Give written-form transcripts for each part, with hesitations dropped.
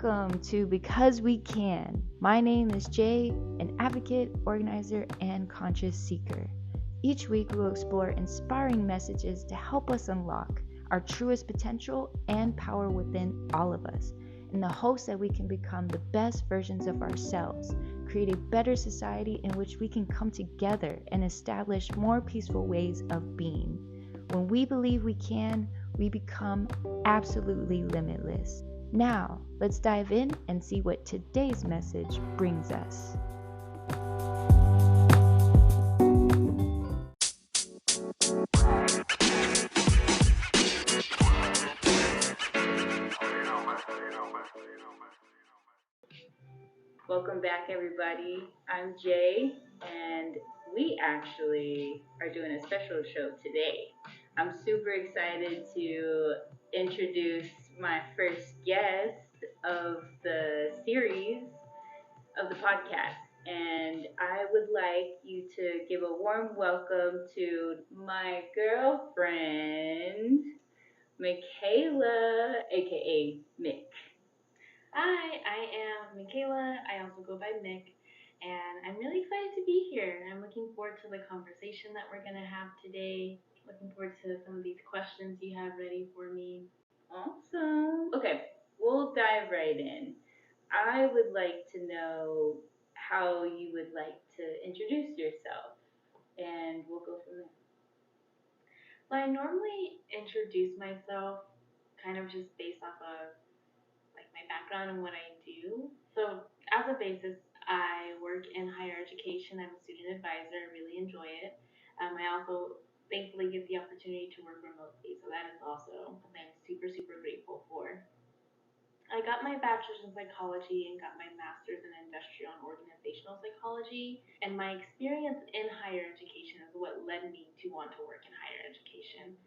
Welcome to Because We Can. My name is Jay, an advocate, organizer, and conscious seeker. Each week we will explore inspiring messages to help us unlock our truest potential and power within all of us, in the hopes that we can become the best versions of ourselves, create a better society in which we can come together and establish more peaceful ways of being. When we believe we can, we become absolutely limitless. Now, let's dive in and see what today's message brings us. Welcome back, everybody. I'm Jay, and we actually are doing a special show today. I'm super excited to introduce my first guest of the series of the podcast. And I would like you to give a warm welcome to my girlfriend, Mikayla, a.k.a. Mick. Hi, I am Mikayla. I also go by Mick, and I'm really excited to be here. I'm looking forward to the conversation that we're going to have today. Looking forward to some of these questions you have ready for me. Awesome. Okay, we'll dive right in. I would like to know how you would like to introduce yourself, and we'll go from there. Well, I normally introduce myself kind of just based off of like my background and what I do. So as a basis, I work in higher education. I'm a student advisor. I really enjoy it. I also thankfully get the opportunity to work remotely, so that is also something I'm super, super grateful for. I got my bachelor's in psychology and got my master's in industrial and organizational psychology. And my experience in higher education is what led me to want to work in higher education.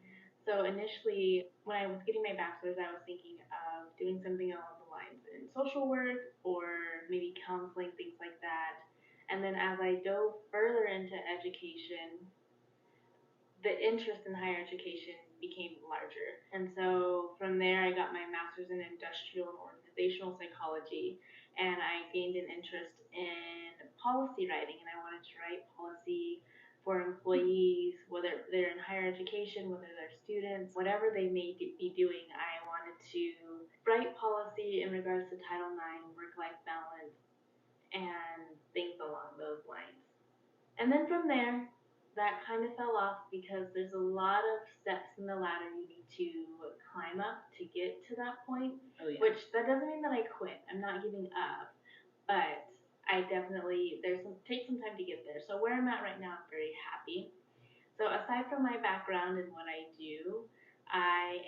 So initially, when I was getting my bachelor's, I was thinking of doing something along the lines in social work or maybe counseling, things like that. And then as I dove further into education, the interest in higher education became larger. And so from there, I got my master's in industrial and organizational psychology, and I gained an interest in policy writing, and I wanted to write policy for employees, whether they're in higher education, whether they're students, whatever they may be doing, I wanted to write policy in regards to Title IX, work-life balance, and things along those lines. And then from there, that kind of fell off because there's a lot of steps in the ladder you need to climb up to get to that point. Oh, yeah. Which that doesn't mean that I quit. I'm not giving up, but I definitely take some time to get there. So where I'm at right now, I'm very happy. So aside from my background and what I do, I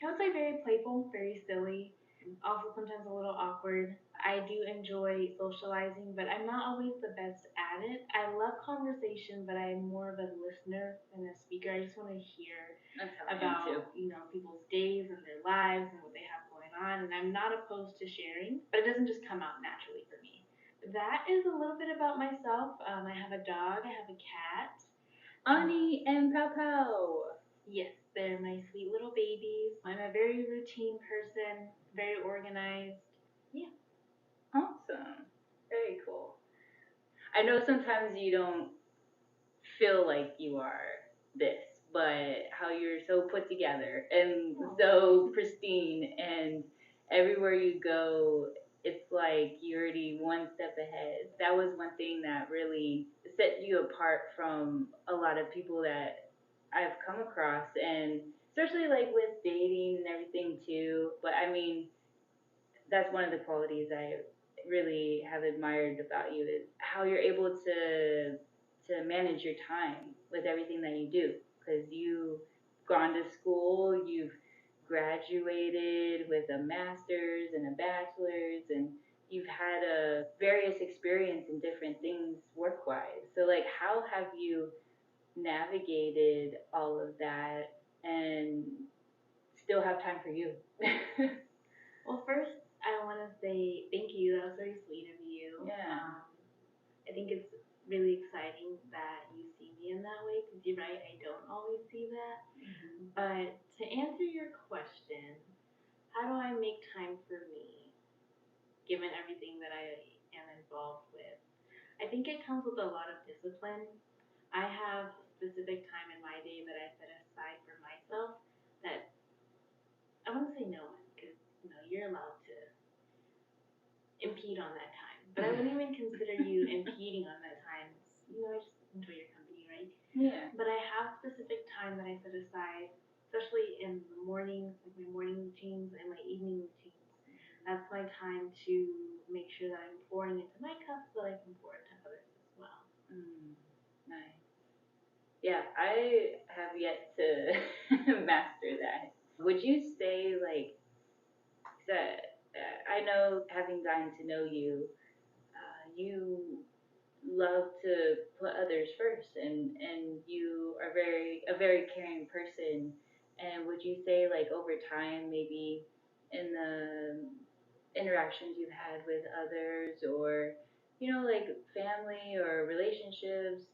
would say very playful, very silly, also sometimes a little awkward. I do enjoy socializing, but I'm not always the best at it. I love conversation, but I'm more of a listener than a speaker. I just want to hear about people's days and their lives and what they have going on, and I'm not opposed to sharing, but it doesn't just come out naturally for me. That is a little bit about myself. I have a dog. I have a cat. Ani and Pow Pow. Yes, they're my sweet little babies. I'm a very routine person, very organized. Yeah. Awesome. Very cool. I know sometimes you don't feel like you are this, but how you're so put together and so pristine, and everywhere you go, it's like you're already one step ahead. That was one thing that really set you apart from a lot of people that I've come across, and especially like with dating and everything too. But I mean, that's one of the qualities I really have admired about you, is how you're able to manage your time with everything that you do, because you've gone to school, you've graduated with a master's and a bachelor's, and you've had a various experience in different things work wise. So like, how have you navigated all of that and still have time for you? Well, first, I want to say thank you. That was very sweet of you. Yeah. I think it's really exciting that you see me in that way, because you're right, I don't always see that. Mm-hmm. But to answer your question, how do I make time for me? given everything that I am involved with. I think it comes with a lot of discipline. I have specific time in my day that I set aside for myself that I wouldn't say no one, because you're allowed to impede on that time. But I wouldn't even consider you impeding on that time. I just enjoy your company, right? Yeah. But I have specific time that I set aside, especially in the mornings, like my morning routines and my evening routines. That's my time to make sure that I'm pouring into my cup so that I can pour into others as well. Nice. Yeah, I have yet to master that. Would you say, like, that I know, having gotten to know you, you love to put others first, and you are a very caring person. And would you say, like, over time, maybe in the interactions you've had with others, or like family or relationships,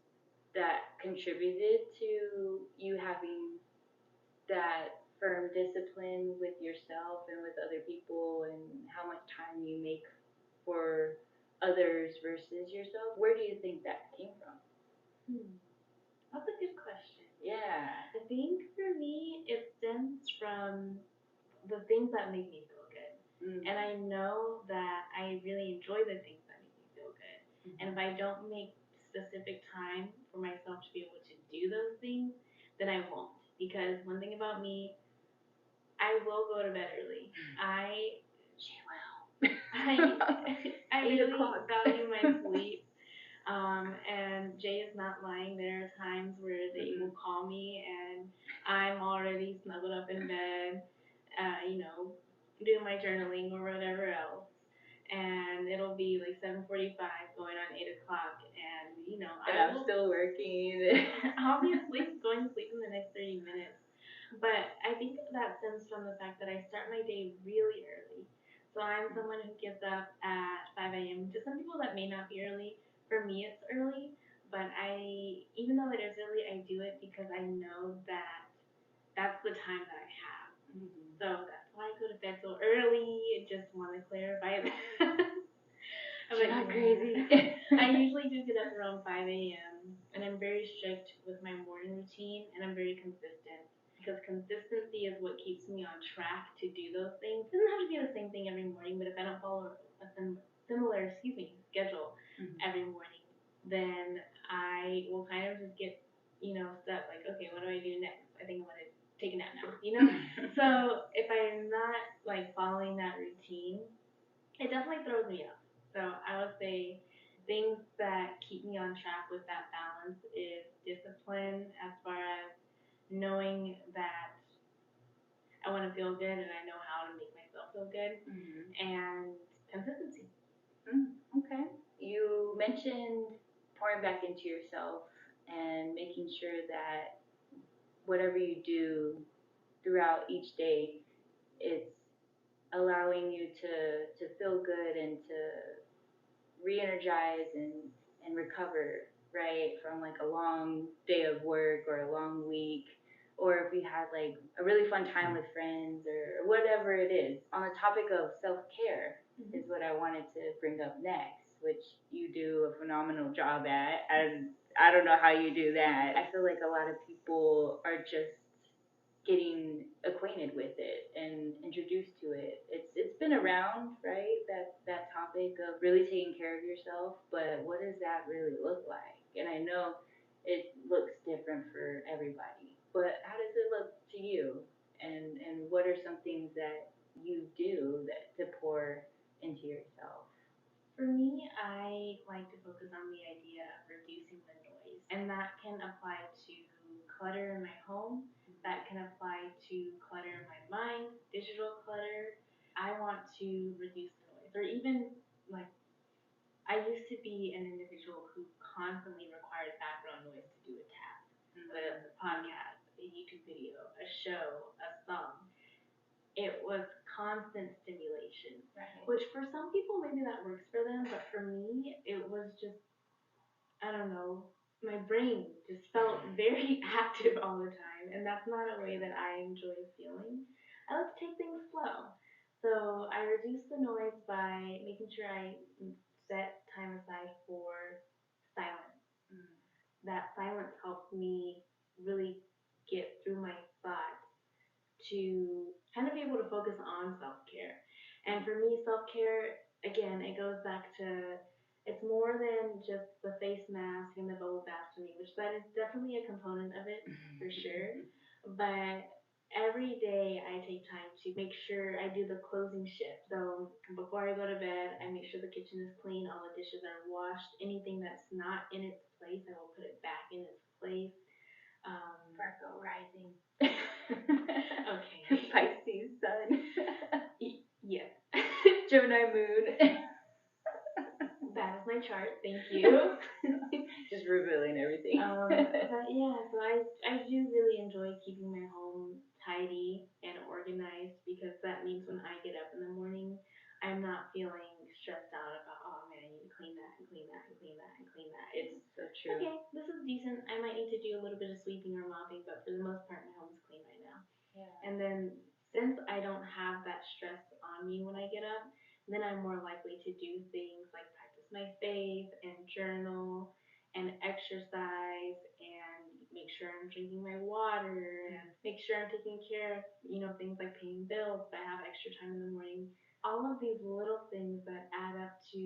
that contributed to you having that firm discipline with yourself and with other people, and how much time you make for others versus yourself? Where do you think that came from? That's a good question. Yeah. I think for me, it stems from the things that make me feel good. And I know that I really enjoy the things that make me feel good. And if I don't make specific time for myself to be able to do those things, then I won't. Because one thing about me, I will go to bed early. She will. I really value my sleep. And Jay is not lying. There are times where they will call me and I'm already snuggled up in bed, doing my journaling or whatever else. And it'll be like 7:45, going on 8 o'clock, and I'm still working. I'll be asleep, going to sleep in the next 30 minutes. But I think that stems from the fact that I start my day really early. So I'm someone who gets up at 5 a.m. To some people, that may not be early. For me, it's early. But even though it is early, I do it because I know that that's the time that I have. So that's why I go to bed so early. Just want to clarify that. You're not crazy. I usually do get up around 5 a.m. and I'm very strict with my morning routine, and I'm very consistent, because consistency is what keeps me on track to do those things. It doesn't have to be the same thing every morning, but if I don't follow a similar schedule every morning, then I will kind of just get stuck, like, okay, what do I do next? I think I want to take a nap now. So if I'm not like following that routine, it definitely throws me off. So I would say things that keep me on track with that balance is discipline, as far as knowing that I want to feel good and I know how to make myself feel good, and consistency. Okay. You mentioned pouring back into yourself and making sure that whatever you do throughout each day, it's allowing you to feel good and to re-energize and recover, right, from like a long day of work or a long week, or if we had like a really fun time with friends or whatever it is. On the topic of self-care is what I wanted to bring up next, which you do a phenomenal job at, and I don't know how you do that. I feel like a lot of people are just getting acquainted with it and introduced to it. It's been around, right? That topic of really taking care of yourself, but what does that really look like? And I know it looks different for everybody, but how does it look to you? And what are some things that you do that to pour into yourself? For me, I like to focus on the idea of reducing the noise, and that can apply to clutter in my home. That can apply to clutter in my mind, digital clutter. I want to reduce the noise, or even like I used to be an individual who constantly required background noise to do a task, whether it's a podcast, a YouTube video, a show, a song. It was constant stimulation, Right. which for some people maybe that works for them, but for me it was just, I don't know, my brain just felt very active all the time, and that's not a way that I enjoy feeling. I like to take things slow. So I reduce the noise by making sure I set time aside for silence. That silence helps me really get through my thoughts to kind of be able to focus on self care. And for me, self care, again, it goes back to it's more than just the face mask and the bubble bath to me, which that is definitely a component of it for sure. But every day I take time to make sure I do the closing shift. So before I go to bed, I make sure the kitchen is clean, all the dishes are washed. Anything that's not in its place, I will put it back in its place. Virgo rising. Okay. Pisces sun. Yes. Gemini moon. That is my chart. Thank you. Just revealing everything. But yeah, so I do really enjoy keeping my home tidy and organized because that means when I get up in the morning, I'm not feeling stressed out about, oh man, I need to clean that and clean that and clean that and clean that. It's so true. Okay, this is decent. I might need to do a little bit of sweeping or mopping, but for the most part, my home is clean right now. Yeah. And then since I don't have that stress on me when I get up, then I'm more likely to do things like practice my faith and journal and exercise and make sure I'm drinking my water and make sure I'm taking care of, things like paying bills if I have extra time in the morning. All of these little things that add up to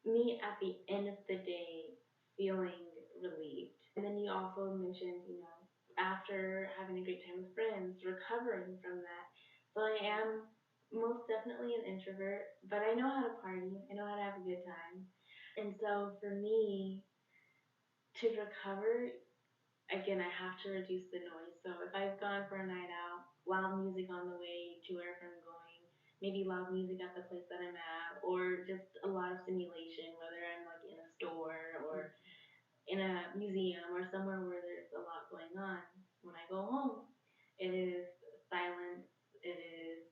me at the end of the day feeling relieved. And then you also mentioned, after having a great time with friends, recovering from that. So I am most definitely an introvert, but I know how to party. I know how to have a good time. And so for me to recover, again, I have to reduce the noise. So if I've gone for a night out, loud music on the way to wherever I'm going, maybe loud music at the place that I'm at, or just a lot of stimulation, whether I'm like in a store or in a museum or somewhere where there's a lot going on. When I go home, it is silence, it is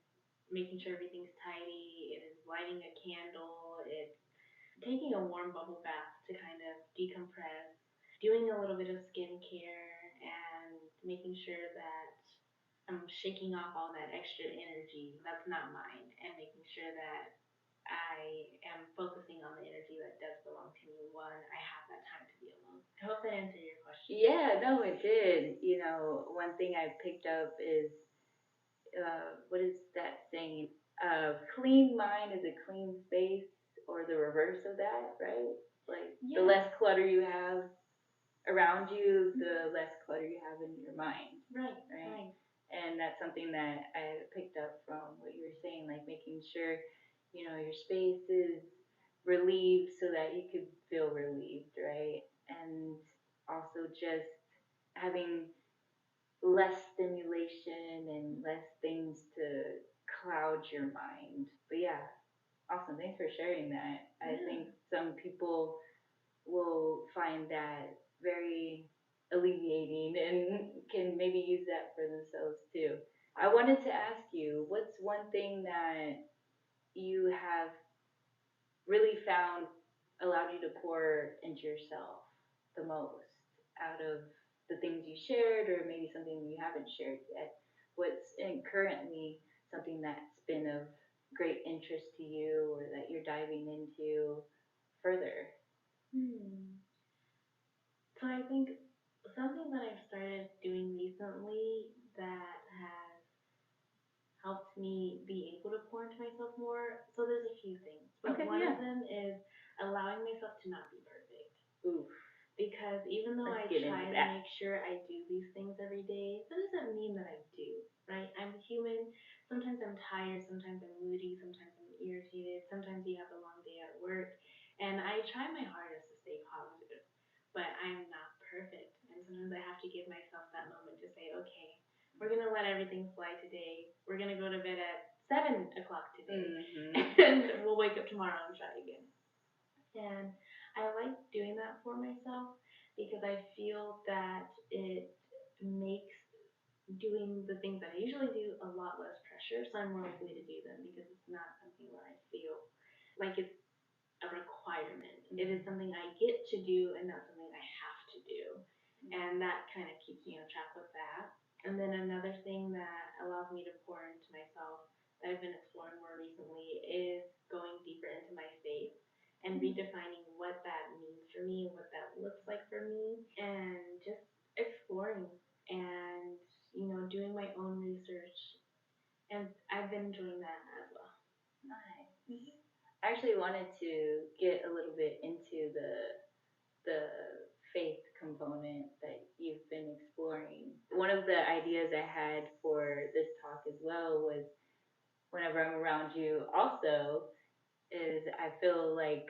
making sure everything's tidy, it is lighting a candle, it's taking a warm bubble bath to kind of decompress, doing a little bit of skincare, and making sure that I'm shaking off all that extra energy that's not mine, and making sure that I am focusing on the energy that does belong to me when I have that time to be alone. I hope that answered your question. Yeah, no, it did. One thing I picked up is what is that saying? Clean mind is a clean space, or the reverse of that, right? Like the less clutter you have around you, the less clutter you have in your mind. Right. And that's something that I picked up from what you were saying, like making sure, your space is relieved so that you could feel relieved, right? And also just having less stimulation and less things to cloud your mind. But yeah, awesome. Thanks for sharing that. I think some people will find that very alleviating and can maybe use that for themselves too. I wanted to ask you, what's one thing that you have really found allowed you to pour into yourself the most out of the things you shared, or maybe something you haven't shared yet? What's currently something that's been of great interest to you, or that you're diving into further? So I think something that I've started doing recently that has helped me be able to pour into myself more. So there's a few things, but one of them is allowing myself to not be perfect. Oof. Because even though I try to make sure I do these things every day, that doesn't mean that I do, right? I'm human. Sometimes I'm tired, sometimes I'm moody, sometimes I'm irritated, sometimes you have a long day at work. And I try my hardest to stay positive, but I'm not perfect. And sometimes I have to give myself that moment to say, okay, we're going to let everything slide today. We're going to go to bed at 7 o'clock today. And we'll wake up tomorrow and try again. And I like doing that for myself because I feel that it makes doing the things that I usually do a lot less pressure, so I'm more likely to do them because it's not something where I feel like it's a requirement. It is something I get to do and not something I have to do. And that kind of keeps me on track with that. And then another thing that allows me to pour into myself that I exploring and doing my own research, and I've been enjoying that as well. Nice. I actually wanted to get a little bit into the faith component that you've been exploring. One of the ideas I had for this talk as well was whenever I'm around you also is I feel like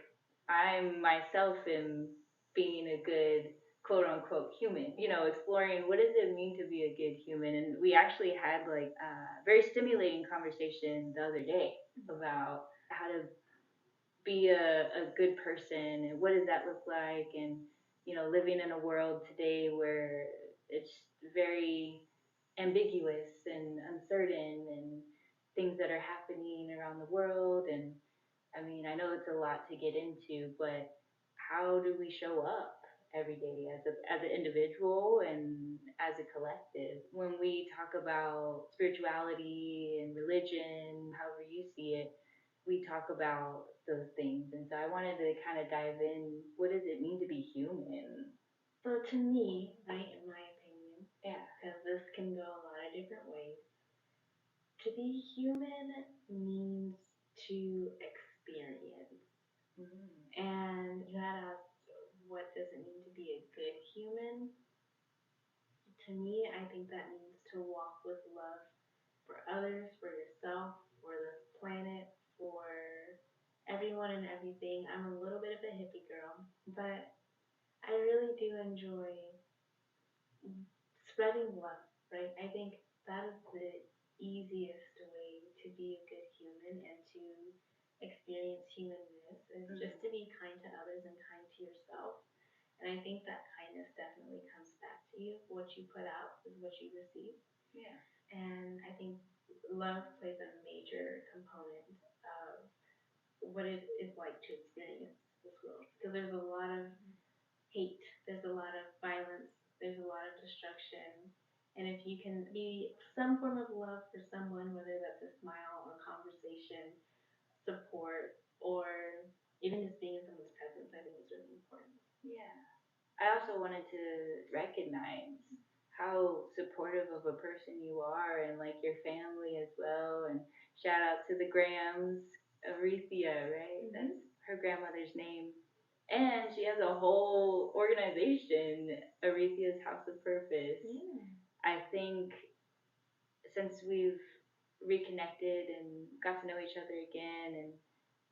I myself am being a good quote unquote human, exploring what does it mean to be a good human. And we actually had like a very stimulating conversation the other day about how to be a good person and what does that look like, and living in a world today where it's very ambiguous and uncertain, and things that are happening around the world. And I mean, I know it's a lot to get into, but how do we show up every day as an individual and as a collective when we talk about spirituality and religion, however you see it? We talk about those things, and so I wanted to kind of dive in. What does it mean to be human? So to me, right, in my opinion, Yeah. because this can go a lot of different ways, to be human means to experience. And you had asked, what does it mean to be a good human? To me, I think that means to walk with love for others, for yourself, for the planet, for everyone and everything. I'm a little bit of a hippie girl, but I really do enjoy spreading love, right? I think that is the easiest way to be a good human and to experience humanness is just to be kind to others and kind to yourself. And I think that kindness definitely comes back to you. What you put out is what you receive. Yeah. And I think love plays a major component of what it is like to experience this world. Because there's a lot of hate, there's a lot of violence, there's a lot of destruction. And if you can be some form of love for someone, whether that's a smile, a conversation, support, or even just being in someone's presence, I think is really important. Yeah. I also wanted to recognize how supportive of a person you are, and like your family as well. And shout out to the Grams, Arethea, right? Mm-hmm. That's her grandmother's name. And she has a whole organization, Arethea's House of Purpose. Yeah. I think since we've reconnected and got to know each other again and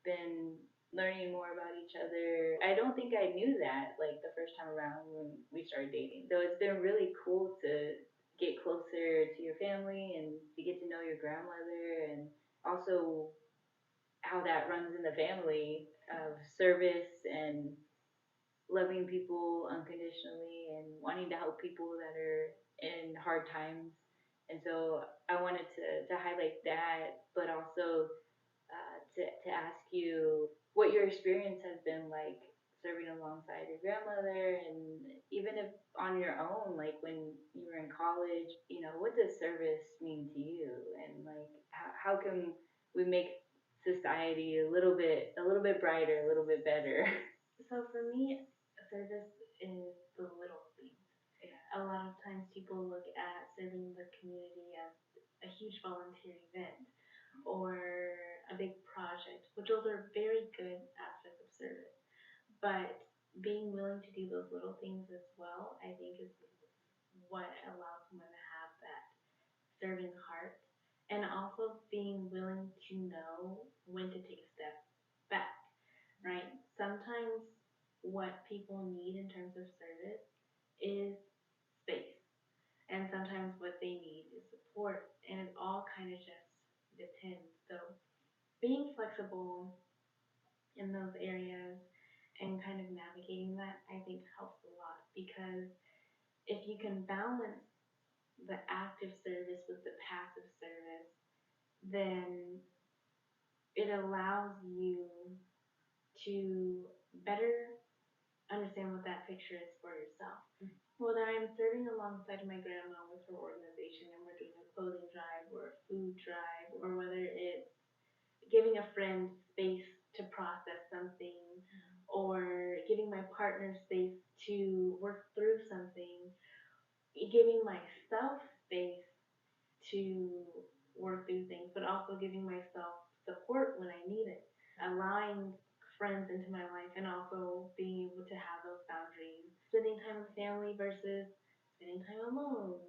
been learning more about each other, I don't think I knew that like the first time around when we started dating. So it's been really cool to get closer to your family and to get to know your grandmother, and also how that runs in the family of service and loving people unconditionally and wanting to help people that are in hard times. And so I wanted to highlight that, but also to ask you what your experience has been like serving alongside your grandmother, and even if on your own, like when you were in college, what does service mean to you, and like how can we make society a little bit brighter, a little bit better? So for me, service is the little things. Yeah. A lot of times people look at serving the community as a huge volunteer event or a big project, which those are very good aspects of service. But being willing to do those little things as well, I think, is what allows someone to have that serving heart. And also being willing to know when to take a step back, right? Sometimes what people need in terms of service is space. And sometimes what they need is support. And it all kind of just depends. So being flexible in those areas and kind of navigating that, I think helps a lot, because if you can balance the active service with the passive service, then it allows you to better understand what that picture is for yourself. Mm-hmm. Whether I'm serving alongside my grandma with her organization and we're doing a clothing drive or a food drive, or whether it's giving a friend space to process something, or giving my partner space to work through something, giving myself space to work through things, but also giving myself support when I need it, allowing friends into my life, and also being able to have those boundaries, spending time with family versus spending time alone.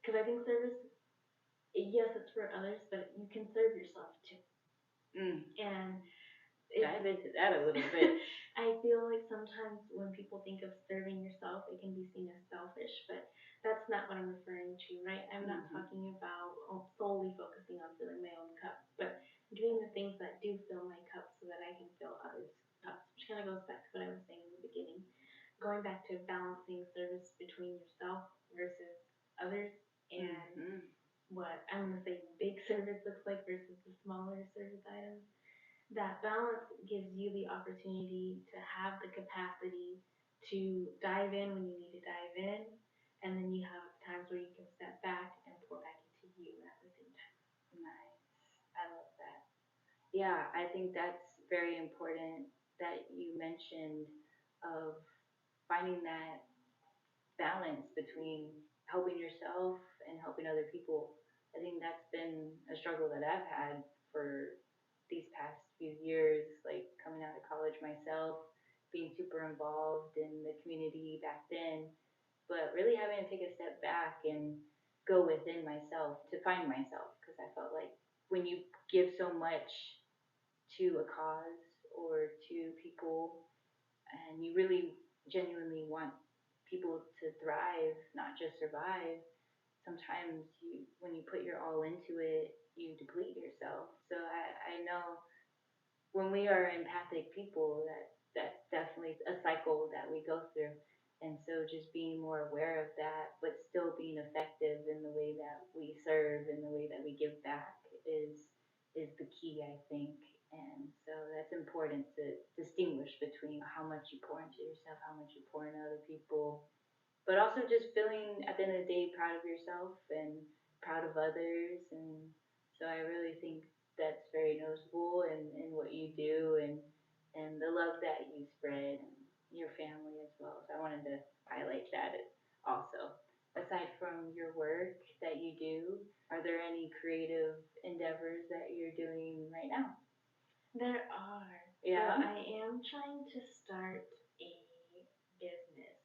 Because I think service, yes, it's for others, but you can serve yourself too. And dive into that a little bit. I feel like sometimes when people think of serving yourself, it can be seen as selfish, but that's not what I'm referring to, right? I'm not talking about solely focusing on filling my own cup, but doing the things that do fill my cup so that I can fill others' cups, which kind of goes back to what I was saying in the beginning. Going back to balancing service between yourself versus others, and what I'm going to say big service looks like versus the smaller service items. That balance gives you the opportunity to have the capacity to dive in when you need to dive in, and then you have times where you can step back and pour back into you at the same time. Nice. I love that. Yeah, I think that's very important that you mentioned of finding that balance between helping yourself and helping other people. I think that's been a struggle that I've had for these past few years, like coming out of college myself, being super involved in the community back then, but really having to take a step back and go within myself to find myself because I felt like when you give so much to a cause or to people and you really genuinely want people to thrive, not just survive, sometimes you when you put your all into it, you deplete yourself. So I know when we are empathic people that's definitely a cycle that we go through. And so just being more aware of that, but still being effective in the way that we serve and the way that we give back is the key, I think. And so that's important to distinguish between how much you pour into yourself, how much you pour into other people, but also just feeling at the end of the day proud of yourself and proud of others. And so I really think that's very noticeable in what you do and the love that you spread and your family as well. So I wanted to highlight that also. Aside from your work that you do, are there any creative endeavors that you're doing right now? There are. Yeah. So I am trying to start a business.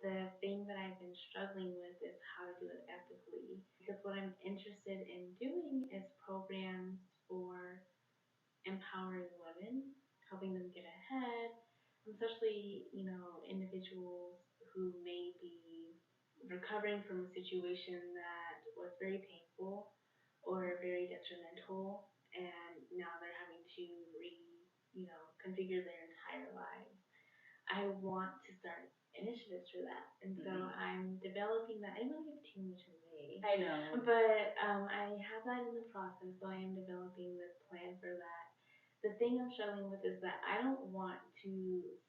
The thing that I've been struggling with is how to do it ethically. Because what I'm interested in doing is programs for empowering women, helping them get ahead, especially, individuals who may be recovering from a situation that was very painful or very detrimental, and now they're having to configure their entire lives. I want to start initiatives for that, and so I'm developing that. I don't want to give too much away. I know. But I have that in the process, so I am developing this plan for that. The thing I'm struggling with is that I don't want to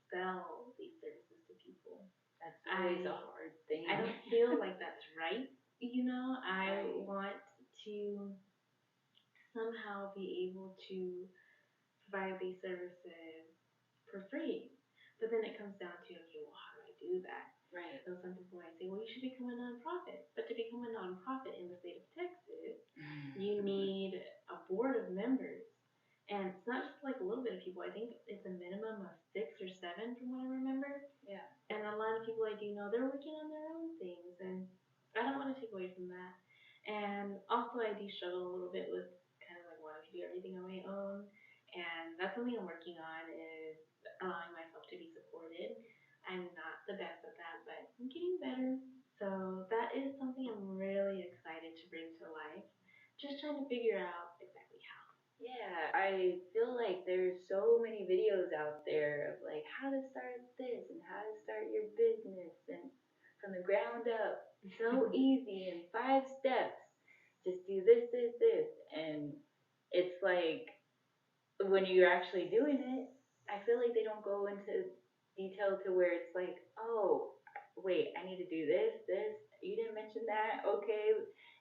sell these services to people. That's always a hard thing. I don't feel like that's right. I Right. want to somehow be able to provide these services for free. But then it comes down to, okay, well, how do I do that? Right. So some people might say, well, you should become a nonprofit. But to become a nonprofit in the state of Texas, you need a board of members. And it's not just like a little bit of people. I think it's a minimum of 6 or 7 from what I remember. Yeah. And a lot of people I do know, they're working on their own things. And I don't want to take away from that. And also I do struggle a little bit with kind of like wanting to do everything on my own. And that's something I'm working on is allowing myself to be supported. I'm not the best at that, but I'm getting better. So that is something I'm really excited to bring to life. Just trying to figure out exactly how. Yeah, I feel like there's so many videos out there of like how to start this and how to start your business and from the ground up. So easy in 5 steps. Just do this, this, this. And it's like when you're actually doing it, I feel like they don't go into detail to where it's like, oh, wait, I need to do this, this. You didn't mention that, okay.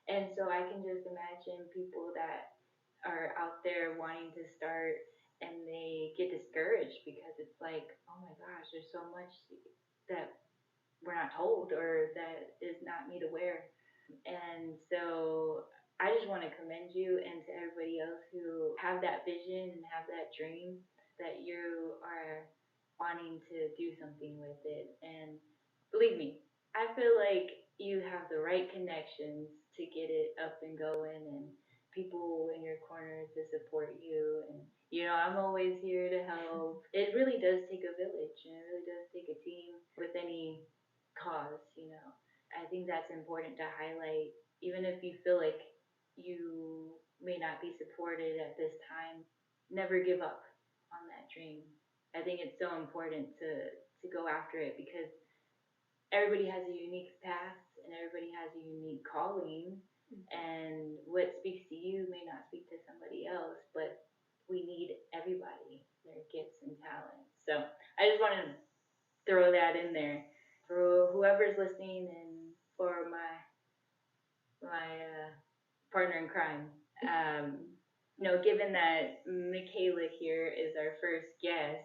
And so I can just imagine people that are out there wanting to start and they get discouraged because it's like, oh my gosh, there's so much that we're not told or that is not made aware. And so I just want to commend you and to everybody else who have that vision and have that dream that you are wanting to do something with it. And believe me, I feel like you have the right connections to get it up and going and people in your corner to support you. And, I'm always here to help. It really does take a village and it really does take a team with any cause. I think that's important to highlight, even if you feel like you may not be supported at this time, never give up on that dream. I think it's so important to go after it because everybody has a unique path and everybody has a unique calling, and what speaks to you may not speak to somebody else, but we need everybody, their gifts and talents. So I just want to throw that in there for whoever's listening and for my partner in crime. Given that Mikayla here is our first guest,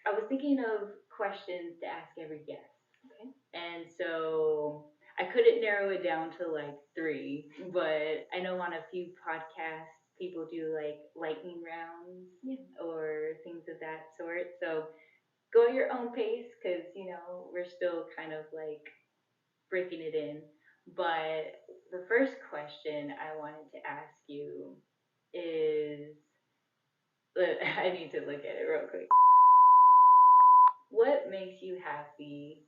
I was thinking of questions to ask every guest. Okay. And so I couldn't narrow it down to like three, but I know on a few podcasts people do like lightning rounds or things of that sort. So go at your own pace because, we're still kind of like breaking it in. But the first question I wanted to ask you is I need to look at it real quick. What makes you happy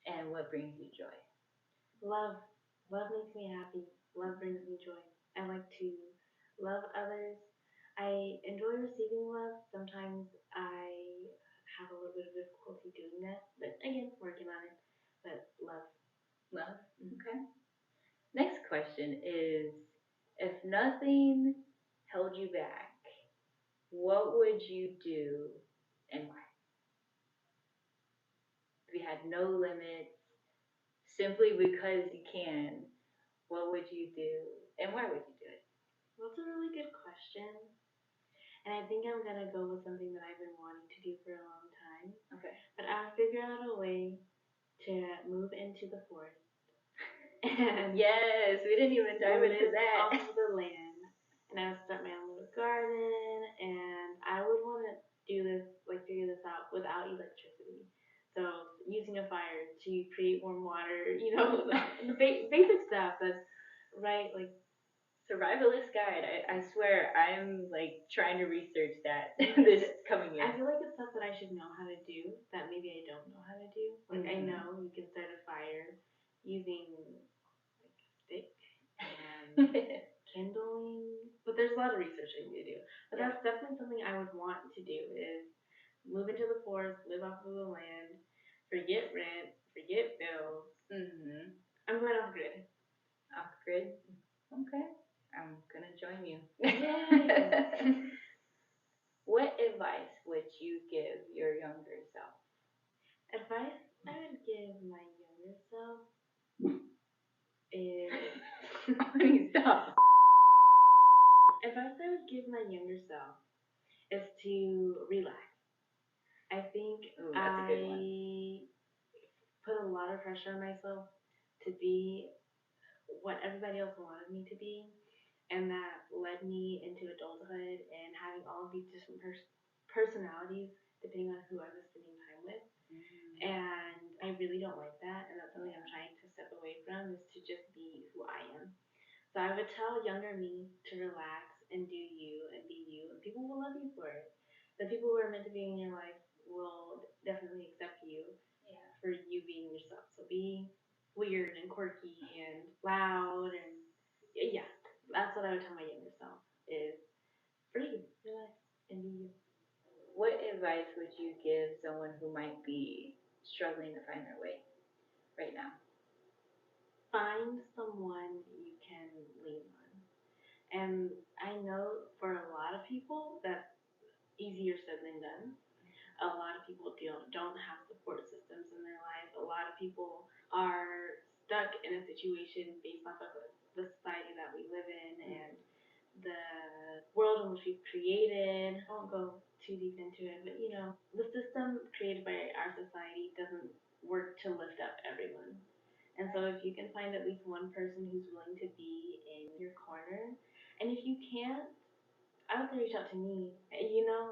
and what brings you joy? Love. Love makes me happy. Love brings me joy. I like to love others. I enjoy receiving love. Sometimes I have a little bit of difficulty doing that, but again, working on it. But love. Love? Okay. Next question is, if nothing held you back, what would you do and why? If you had no limits, simply because you can, what would you do and why would you do it? Well, that's a really good question. And I think I'm gonna go with something that I've been wanting to do for a long time. Okay. But I'll figure out a way to move into the forest. And yes, we didn't even dive into that. Off of the land. And I would start my own little garden, and I would want to do this, like figure this out without electricity. So using a fire to create warm water, the basic stuff that's right, like survivalist guide. I swear I'm like trying to research that this coming year. I feel like it's stuff that I should know how to do that maybe I don't know how to do. Like I know you can start a fire using like a stick and kindling, but there's a lot of research I need to do. But that's definitely something I would want to do is move into the forest, live off of the land, forget rent, forget bills. I'm going off grid. Off grid? Okay. I'm gonna join you. Yay! What advice would you give your younger self? Advice I would give my younger self is Stop. advice I would give my younger self is to relax. I think that's a good one. Put a lot of pressure on myself to be what everybody else wanted me to be, and that led me into adulthood and having all of these different personalities depending on who I was spending time with. And I really don't like that, and that's something I'm trying to step away from, is to just be who I am. So I would tell younger me to relax and do you and be you, and people will love you for it. The people who are meant to be in your life will definitely accept you for you being yourself. So be weird and quirky and loud and that's what I would tell my younger self is free, relax, and be you. What advice would you give someone who might be struggling to find their way right now? Find someone you can lean on. And I know for a lot of people that's easier said than done. A lot of people don't have support systems in their life. A lot of people are stuck in a situation based off of the society that we live in and the world in which we've created. I won't go too deep into it, but the system created by our society doesn't work to lift up everyone. And so if you can find at least one person who's willing to be in your corner, and if you can't, I would say reach out to me.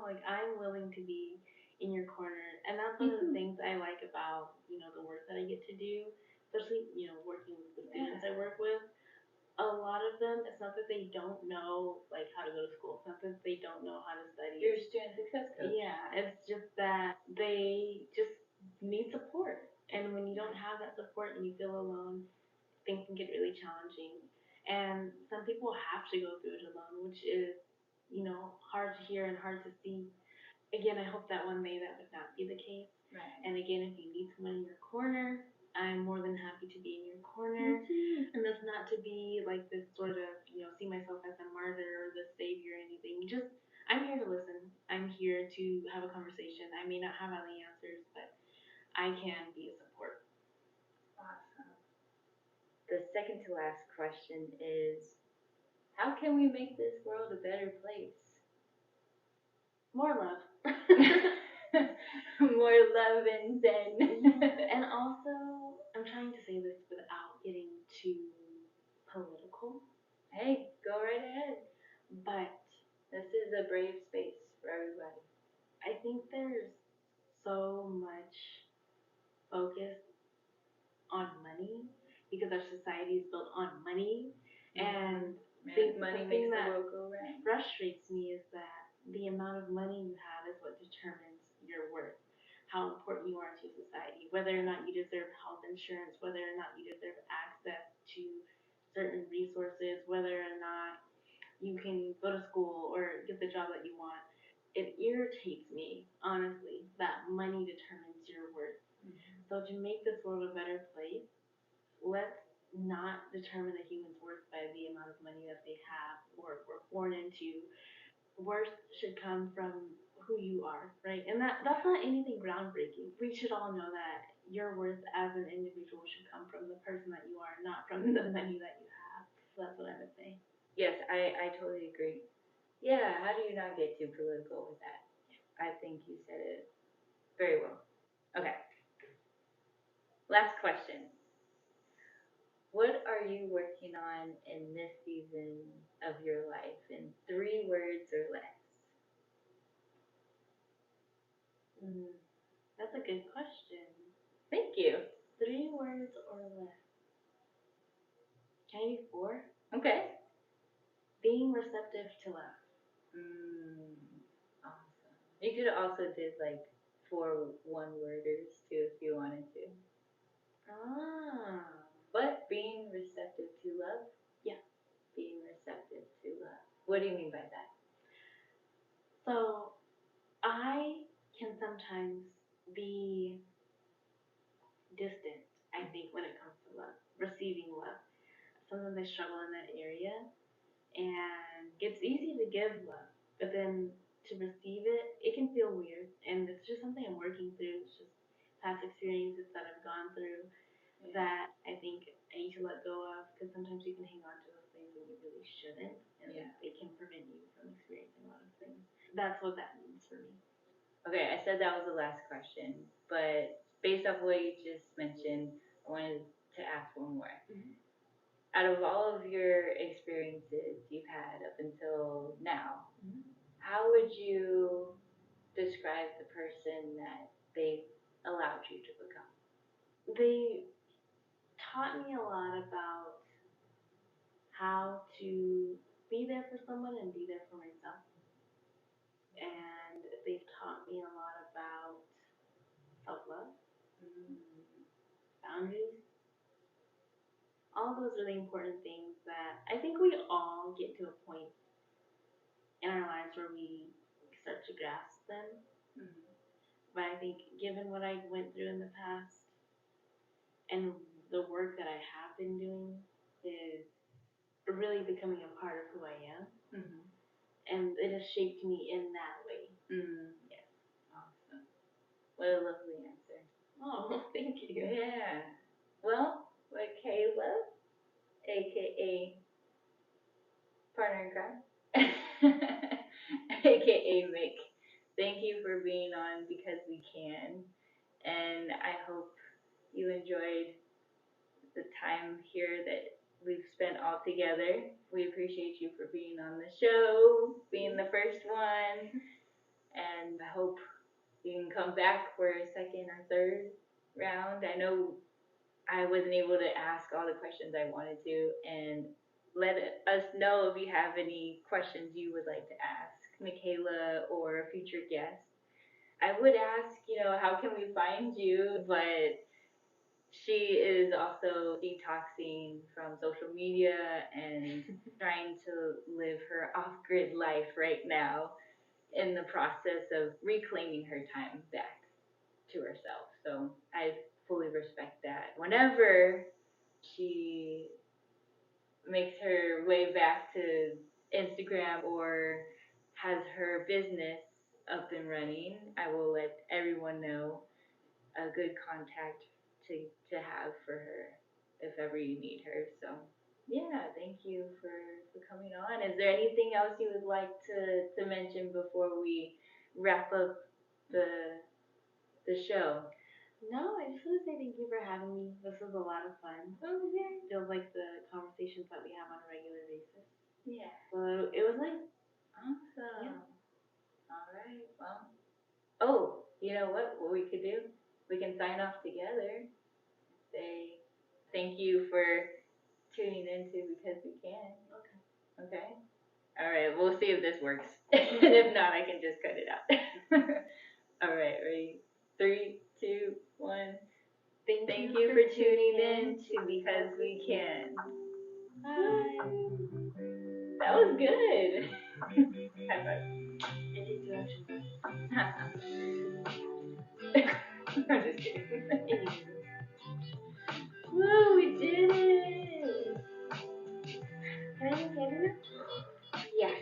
Like I'm willing to be in your corner, and that's one of the things I like about the work that I get to do, especially working with the students I work with. A lot of them, it's not that they don't know like how to go to school. It's not that they don't know how to study. You're a student success coach. Yeah, it's just that they just need support, and when you don't have that support and you feel alone, things can get really challenging. And some people have to go through it alone, which is hard to hear and hard to see. Again, I hope that one day that would not be the case. Right. And again, if you need someone in your corner, I'm more than happy to be in your corner. And that's not to be like this sort of, see myself as a martyr or the savior or anything. Just, I'm here to listen. I'm here to have a conversation. I may not have all the answers, but I can be a support. Awesome. The second to last question is, how can we make this world a better place? More love. More love and zen. And also, I'm trying to say this without getting too political. Hey, go right ahead. But this is a brave space for everybody. I think there's so much focus on money because our society is built on money. And money makes the world go round. Frustrates me is that the amount of money you have is what determines your worth, how important you are to society, whether or not you deserve health insurance, whether or not you deserve access to certain resources, whether or not you can go to school or get the job that you want. It irritates me, honestly, that money determines your worth. Mm-hmm. So to make this world a better place, let's not determine a human's worth by the amount of money that they have or were born into. Worth should come from who you are, right? And that's not anything groundbreaking. We should all know that your worth as an individual should come from the person that you are, not from the money that you have. So that's what I would say. Yes, I totally agree. Yeah, how do you not get too political with that? I think you said it very well. Okay. Last question. What are you working on in this season of your life in 3 words or less? That's a good question. Thank you. 3 words or less. Can I do 4? Okay. Being receptive to love. Awesome. You could also did like 4 one-worders too if you wanted to. But being receptive to love? Yeah. Being receptive to love. What do you mean by that? So, I can sometimes be distant, I think, when it comes to love, receiving love. Sometimes I struggle in that area, and it's easy to give love, but then to receive it, it can feel weird, and it's just something I'm working through. It's just past experiences that I've gone through that I think I need to let go of, because sometimes you can hang on to those things and you really shouldn't, and they can prevent you from experiencing a lot of things. That's what that means for me. Okay, I said that was the last question, but based off what you just mentioned, I wanted to ask one more. Mm-hmm. Out of all of your experiences you've had up until now, mm-hmm. how would you describe the person that they allowed you to become? They taught me a lot about how to be there for someone and be there for myself. And they've taught me a lot about self-love, boundaries, all those really important things that I think we all get to a point in our lives where we start to grasp them. Mm-hmm. But I think given what I went through in the past and the work that I have been doing is really becoming a part of who I am. Mm-hmm. And it has shaped me in that way. Yes. Awesome. What a lovely answer. Oh, thank you. Yeah. Well, Mikayla, a.k.a. partner in crime, a.k.a. Mick, thank you for being on Because We Can. And I hope you enjoyed the time here that we've spent all together. We appreciate you for being on the show, being the first one, and I hope you can come back for a second or third round. I know I wasn't able to ask all the questions I wanted to, and let us know if you have any questions you would like to ask Mikayla or a future guest. I would ask, how can we find you? But she is also detoxing from social media and trying to live her off grid life right now in the process of reclaiming her time back to herself. So I fully respect that. Whenever she makes her way back to Instagram or has her business up and running, I will let everyone know a good contact to have for her if ever you need her. So yeah, thank you for coming on. Is there anything else you would like to mention before we wrap up the show? No, I just want to say thank you for having me. This was a lot of fun. Oh yeah. Feels like the conversations that we have on a regular basis. Yeah. So it was nice. Awesome. Yeah. All right. Well. Oh, you know what? What we could do? We can sign off together. Say thank you for tuning into Because We Can. Okay. Okay. All right. We'll see if this works. And if not, I can just cut it out. All right. Ready? 3, 2, 1. Thank you for tuning in to Because We Can. Bye. That was good. High five. I did do action. I'm just kidding. Woo, we did it! Can I use hand Yeah.